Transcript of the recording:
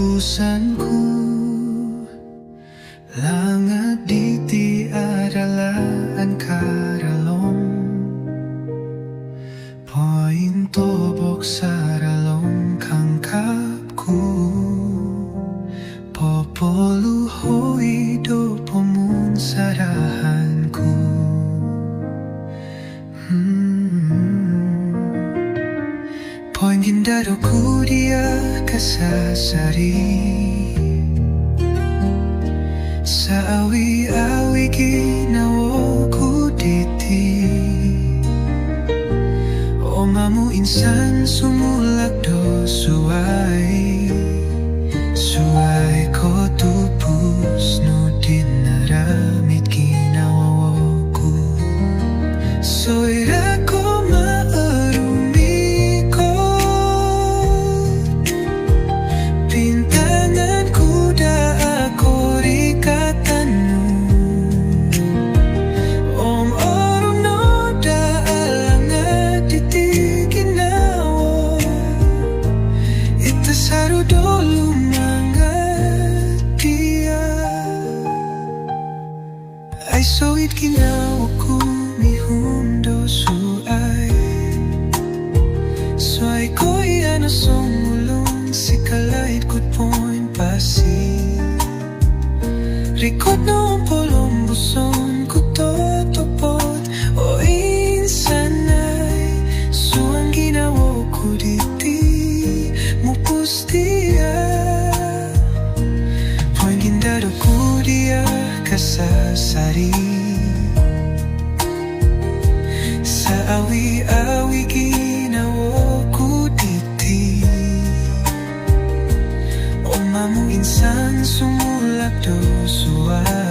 Koupusanku, langad, diti, adalaan, karalom, Pointobok, saralom, kangkabku, Popoluhoi do pomunsarahanku. Poingindad Oku Diah kasasari, Saawi ginawoku diti, omamu insan sumulak do suai, Suai ko tupus nudin naramit ginawoku, Soira ko Piintangan kuda korikatan ouruh no Langad, diti, ginawo, tasaru do lumangad Aiso ginawoku mihum do Suai, Suai ko iyan songulun si kalait kut point pasi, rikot no polong buson kutotopot o insan ay suang ginawoku diti mupus dia. Poingindad Oku Diah kasasari, Saawi ginawoku diti, omamu insan sumulak do suai.